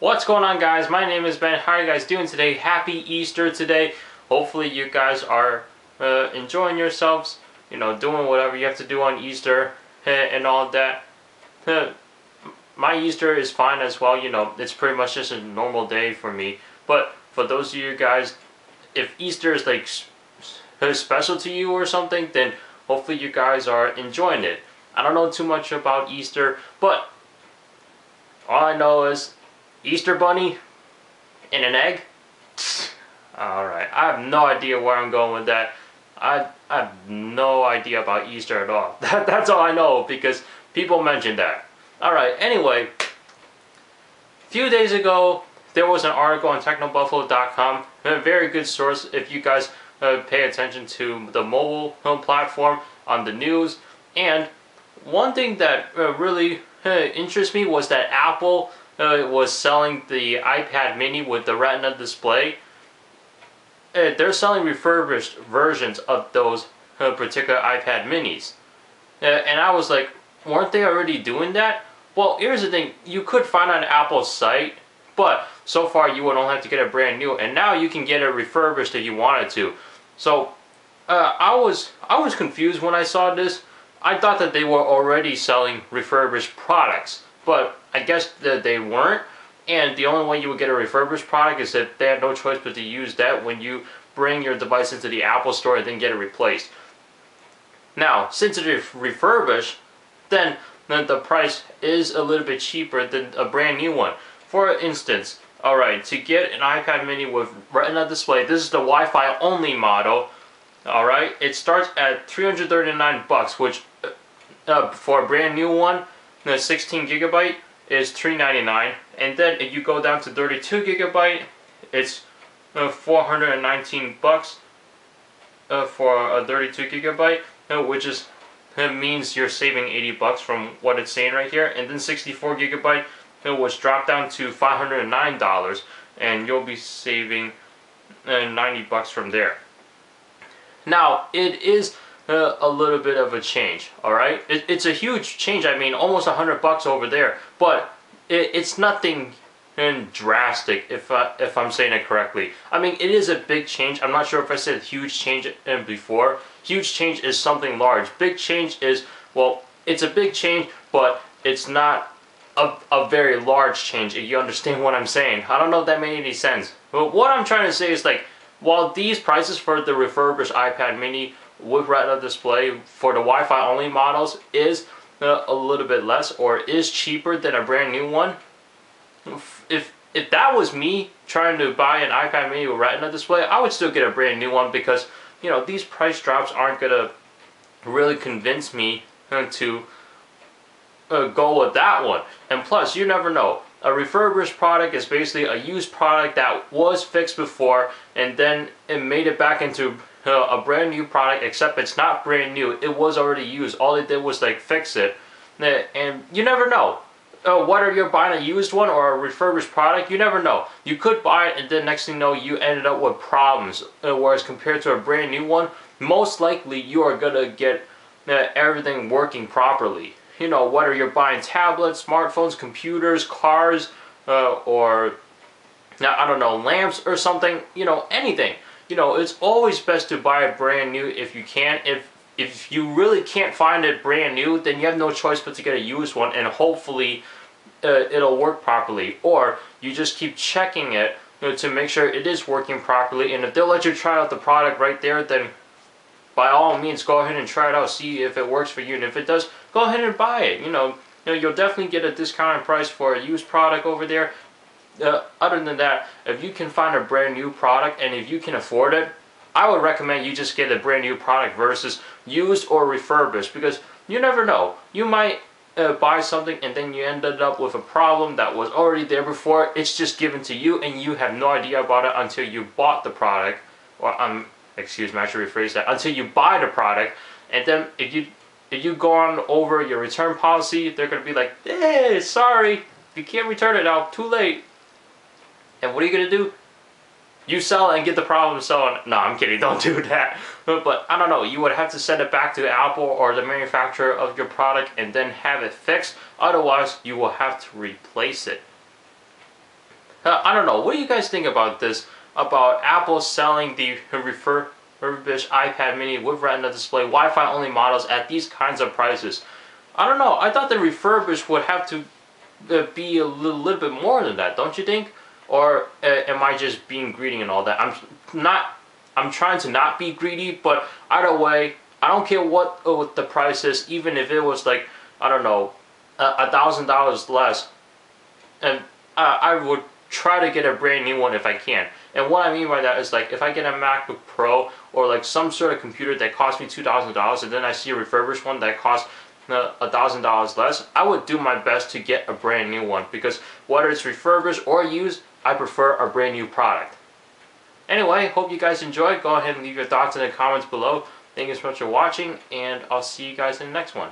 What's going on, guys? My name is Ben. How are you guys doing today? Happy Easter today. Hopefully you guys are enjoying yourselves, doing whatever you have to do on Easter and all that. My Easter is fine as well. It's pretty much just a normal day for me. But for those of you guys, if Easter is like special to you or something, then hopefully you guys are enjoying it. I don't know too much about Easter, but all I know is Easter bunny and an egg. Alright, I have no idea where I'm going with that. I have no idea about Easter at all. That's all I know because people mention that. Alright, anyway, a few days ago there was an article on TechnoBuffalo.com, a very good source if you guys pay attention to the mobile platform on the news. And one thing that really interests me was that Apple was selling the iPad mini with the Retina display. They're selling refurbished versions of those particular iPad minis. And I was like, weren't they already doing that? Well, here's the thing. You could find on Apple's site, but so far you would only have to get a brand new, and now you can get it refurbished if you wanted to. So I was confused when I saw this. I thought that they were already selling refurbished products, but I guess that they weren't. And the only way you would get a refurbished product is if they had no choice but to use that when you bring your device into the Apple Store and then get it replaced. Now, since it is refurbished, then the price is a little bit cheaper than a brand new one. For instance, alright, to get an iPad mini with Retina display, this is the Wi-Fi only model. Alright, it starts at $339, which for a brand new one, the 16 gigabyte is $399, and then if you go down to 32 gigabyte, it's $419 for a 32 gigabyte, which is means you're saving $80 from what it's saying right here. And then 64 gigabyte, which dropped down to $509, and you'll be saving $90 from there. Now, it is a little bit of a change, alright? It's a huge change. I mean, almost $100 over there, but it's nothing drastic, if I'm saying it correctly. I mean, it is a big change. I'm not sure if I said huge change before. Huge change is something large. Big change is, well, it's a big change, but it's not a very large change, if you understand what I'm saying. I don't know if that made any sense. But what I'm trying to say is, like, while these prices for the refurbished iPad mini with Retina display for the Wi-Fi only models is a little bit less, or is cheaper than a brand new one, if that was me trying to buy an iPad mini with Retina display, I would still get a brand new one because, these price drops aren't gonna really convince me to go with that one. And plus, you never know. A refurbished product is basically a used product that was fixed before, and then it made it back into a brand new product, except it's not brand new. It was already used. All they did was like fix it. And you never know. Whether you're buying a used one or a refurbished product, you never know. You could buy it and then next thing you know, you ended up with problems. Whereas compared to a brand new one, most likely you are going to get everything working properly. Whether you're buying tablets, smartphones, computers, cars, or, I don't know, lamps or something, anything. It's always best to buy a brand new if you can. If you really can't find it brand new, then you have no choice but to get a used one, and hopefully it'll work properly. Or you just keep checking it to make sure it is working properly, and if they'll let you try out the product right there, then by all means go ahead and try it out, see if it works for you, and if it does, go ahead and buy it. You'll definitely get a discounted price for a used product over there. Other than that, if you can find a brand new product and if you can afford it, I would recommend you just get a brand new product versus used or refurbished, because you never know. You might buy something and then you ended up with a problem that was already there before. It's just given to you and you have no idea about it until you bought the product. Or excuse me, I should rephrase that. Until you buy the product, and then if you go on over your return policy, they're going to be like, hey, sorry, you can't return it now, too late. And what are you going to do? You sell it and get the problem solved. No, I'm kidding, don't do that. But I don't know, you would have to send it back to Apple or the manufacturer of your product and then have it fixed. Otherwise, you will have to replace it. I don't know. What do you guys think about this? About Apple selling the refurbished iPad mini with Retina display, Wi-Fi only models at these kinds of prices? I don't know. I thought the refurbished would have to be a little bit more than that, don't you think? Or am I just being greedy and all that? I'm trying to not be greedy, but either way, I don't care what the price is, even if it was like, I don't know, $1,000 less, and I would try to get a brand new one if I can. And what I mean by that is, like, if I get a MacBook Pro or like some sort of computer that costs me $2,000 and then I see a refurbished one that costs $1,000 less, I would do my best to get a brand new one, because whether it's refurbished or used, I prefer a brand new product. Anyway, hope you guys enjoyed. Go ahead and leave your thoughts in the comments below. Thank you so much for watching, and I'll see you guys in the next one.